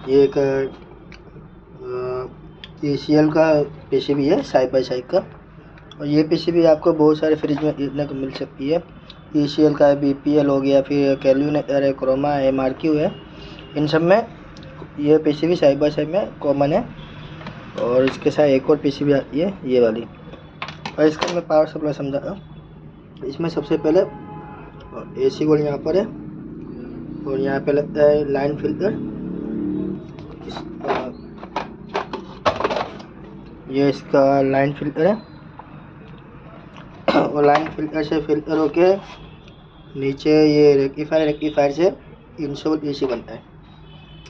ये एक TCL का पीसीबी है साइड बाई साइड का। और ये पीसीबी आपको बहुत सारे फ्रिज में देखने को मिल सकती है। TCL का है, BPL हो गया, फिर कैल्विनेटर है, क्रोमा है, मार्क्यू है। इन सब में ये पीसीबी साइड बाई साइड में कॉमन है। और इसके साथ एक और पीसीबी आती है ये वाली। और इसका मैं पावर सप्लाई समझाता हूँ। इसमें सबसे पहले AC वोल्ट यहाँ पर है और यहाँ पे लगता है लाइन फिल्टर। ये इसका लाइन फिल्टर है और लाइन फिल्टर से फिल्टर होके नीचे ये रेक्टिफायर से इंसोल AC बनता है।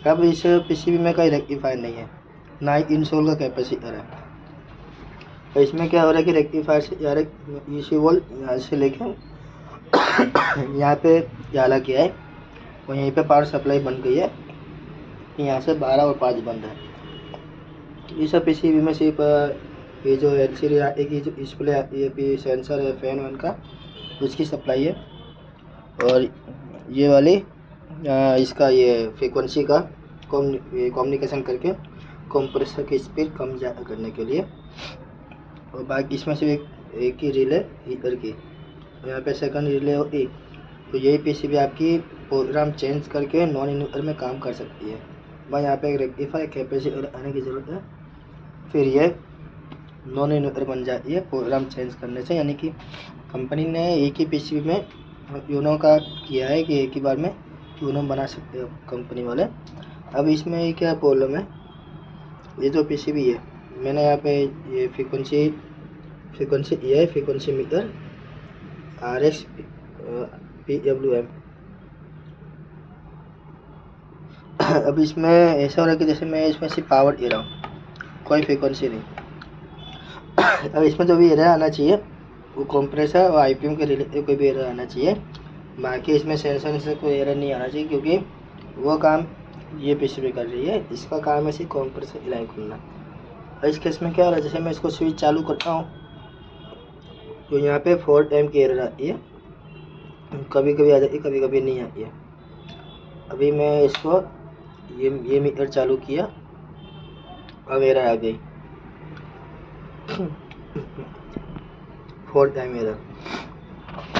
अब इस पीसीबी में कोई रेक्टिफायर नहीं है, ना ही इंसोल का कैपेसिटर है। तो इसमें क्या हो रहा है कि रेक्टिफायर से AC वोल्ट यहाँ से लेके यहाँ पे डाला गया है और यहीं पे पावर सप्लाई बन गई है। यहाँ से 12 और 5 बंद है। इस पीसीबी में सिर्फ ये जो LCD आती है, जो डिस्प्ले आती है, फिर सेंसर है, फैन वैन का, उसकी सप्लाई है। और ये वाली इसका ये फ्रीक्वेंसी का कम्युनिकेशन करके कंप्रेसर की स्पीड कम ज़्यादा करने के लिए। और बाकी इसमें से एक ही रिले हीटर की, यहाँ पे सेकंड रिले होती। तो यही पीसीबी आपकी प्रोग्राम चेंज करके नॉन इन्वर्टर में काम कर सकती है। भाई यहाँ पे रेक्टिफायर कैपेसिटर आने की ज़रूरत है, फिर ये नॉन इन्वर्टर बन जाती है प्रोग्राम चेंज करने से। यानी कि कंपनी ने एक ही पीसीबी में यूनो का किया है कि एक ही बार में यूनो बना सकते हो कंपनी वाले। अब इसमें क्या प्रॉब्लम है, ये जो पीसीबी है मैंने यहाँ पे ये फ्रीक्वेंसी दिया है, फ्रीक्वेंसी मीटर RX PWM। अब इसमें ऐसा हो रहा है कि जैसे मैं इसमें सिर्फ पावर दे रहा हूँ, कोई फ्रीक्वेंसी नहीं। अब इसमें जो भी एरर आना चाहिए वो कंप्रेसर और IPM के रिलेटेड कोई भी एरर आना चाहिए। बाकी इसमें सेंसर से कोई एरर नहीं आना चाहिए, क्योंकि वो काम ये पीसीबी कर रही है। इसका काम है सिर्फ कंप्रेसर लाइन खुलना। और इस केस में क्या हो रहा है, जैसे मैं इसको स्विच चालू करता हूँ तो यहाँ पे 4 टाइम की एरर आती है, कभी कभी आ जाती है, कभी कभी नहीं आती है। अभी मैं इसको ये मीटर चालू किया, अब एरर आ गई 4 टाइम एरर।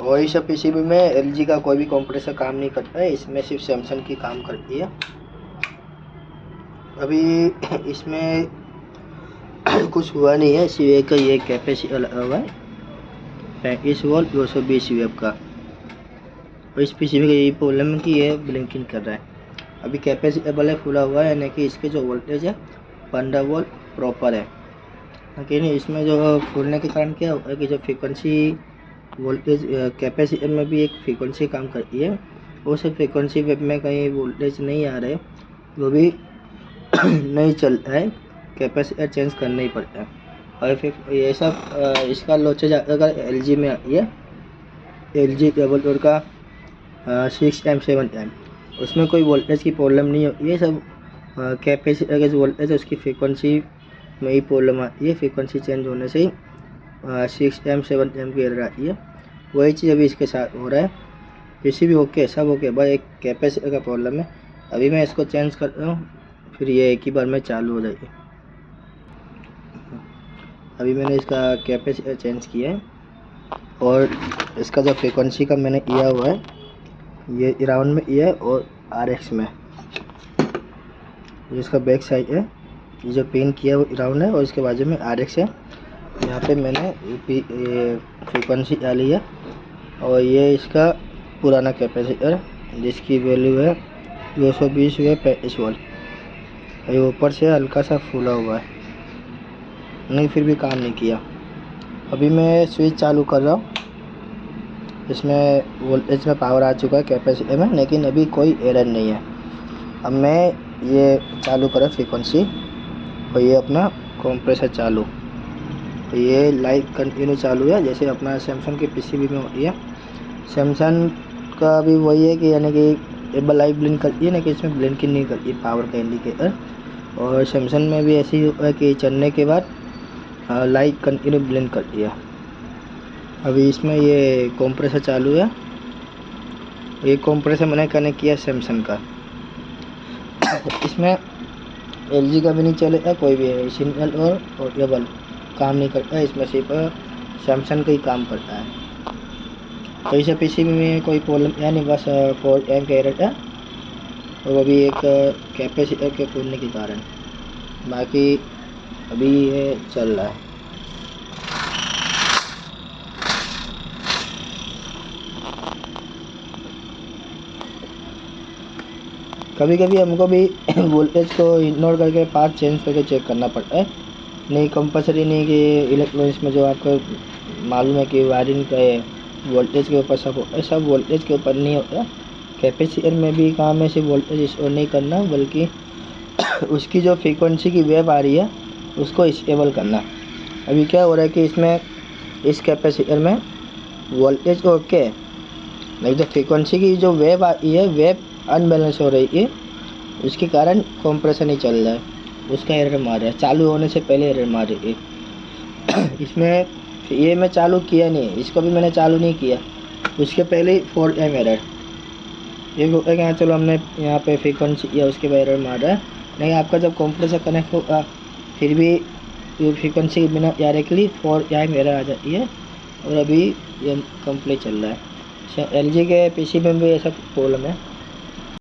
और इस पीसीबी में LG का कोई भी कंप्रेसर काम नहीं करता है, इसमें सिर्फ सैमसंग की काम करती है। अभी इसमें कुछ हुआ नहीं है, सिर्फ एक ये कैपेसिटर लगा हुआ है 35 वोल्ट 220 वेव का। और इस पीसीबी का यही प्रॉब्लम है कि ये ब्लिंकिंग कर रहा है। अभी कैपेसिटर वाला फुला हुआ है, यानी कि इसके जो वोल्टेज है 15 वोल्ट प्रॉपर है। लेकिन इसमें जो फूलने के कारण क्या होता है कि जो फ्रीक्वेंसी वोल्टेज कैपेसिटर में भी एक फ्रीक्वेंसी काम करती है, उस फ्रीक्वेंसी वेव में कहीं वोल्टेज नहीं आ रहे, वो भी नहीं चलता है, कैपेसिटर चेंज करना ही पड़ता है। और फिर ये सब इसका लोचेज अगर LG में आती है, LG डबल डोर का 6 टाइम 7 टाइम, उसमें कोई वोल्टेज की प्रॉब्लम नहीं होती है। सब कैपेसिटर का जो वोल्टेज है उसकी फ्रीक्वेंसी में ही प्रॉब्लम आती है। फ्रीक्वेंसी चेंज होने से ही 6 टाइम 7 टाइम की एरर आती है। वही चीज़ अभी इसके साथ हो रहा है। पीसीबी ओके, सब ओके, बस एक कैपेसिटर का प्रॉब्लम है। अभी मैं इसको चेंज कर रहा हूँ, फिर ये एक ही बार में चालू हो जाएगी। अभी मैंने इसका कैपेसिटर चेंज किया है और इसका जो फ्रीक्वेंसी का मैंने किया हुआ है ये राउंड में किया है और RX में। इसका बैक साइड है, ये जो पिन किया है वो राउंड है और इसके बाजू में RX है। यहाँ पे मैंने फ्रीक्वेंसी डाली है और ये इसका पुराना कैपेसिटर जिसकी वैल्यू है 220 वे 35 वोल्ट। ये ऊपर से हल्का सा फूला हुआ है, नहीं फिर भी काम नहीं किया। अभी मैं स्विच चालू कर रहा हूँ, इसमें वोल्टेज में पावर आ चुका है कैपेसिटर में, लेकिन अभी कोई एरर नहीं है। अब मैं ये चालू करा फ्रीक्वेंसी और ये अपना कंप्रेसर चालू, तो ये लाइट कंटिन्यू चालू है जैसे अपना सैमसंग के पीसीबी में होती है। सैमसंग का भी वही है कि यानी कि एक बार लाइट ब्लिंक करती है ना, कि इसमें ब्लिंकिंग नहीं करती पावर का इंडिकेटर। और सैमसंग में भी ऐसी है कि चलने के बाद लाइट कंटिन्यू ब्लिंक करती है। अभी इसमें ये कंप्रेसर चालू है, ये कंप्रेसर मैंने कनेक्ट किया सैमसंग का। इसमें LG का भी नहीं चलेगा, कोई भी है सिंगल और पोर्टेबल काम नहीं करता है, इसमें सिर्फ सैमसंग का ही काम करता है। तो इसे पीसीबी में कोई प्रॉब्लम या नहीं, बस 4 एम एरर है, और वो भी एक कैपेसिटर के फूटने के कारण, बाकी अभी ये चल रहा है। कभी कभी हमको भी वोल्टेज को इग्नोर करके पाथ चेंज करके चेक करना पड़ता है, नहीं कंपलसरी नहीं कि इलेक्ट्रॉनिक्स में जो आपको मालूम है कि वायरिंग का वोल्टेज के ऊपर सब होता है, सब वोल्टेज के ऊपर नहीं होता। कैपेसिटर में भी काम है सिर्फ वोल्टेज स्टोर नहीं करना, बल्कि उसकी जो फ्रीक्वेंसी की वेव आ रही है उसको स्टेबल करना। अभी क्या हो रहा है कि इसमें इस कैपेसिटर में वोल्टेज ओके, नहीं तो फ्रीक्वेंसी की जो वेव आती है वेव अनबैलेंस हो रही है, उसके कारण कंप्रेशन ही चल रहा है, उसका एरर मार रहा है, चालू होने से पहले एरर मार रही है। इसमें ये मैं चालू किया नहीं, इसको भी मैंने चालू नहीं किया, उसके पहले ही 4 एम एरर। ये होता है कि हाँ चलो हमने यहाँ पे फ्रीक्वेंसी किया उसके बाद एरर मार रहा है, नहीं आपका जब कंप्रेसर कनेक्ट होगा फिर भी ये फ्रीक्वेंसी के बिना डायरेक्टली 4 एम एरर आ जाती है, और अभी ये कंप्लीट चल रहा है। LG के पीसी में भी ऐसा प्रॉब्लम है।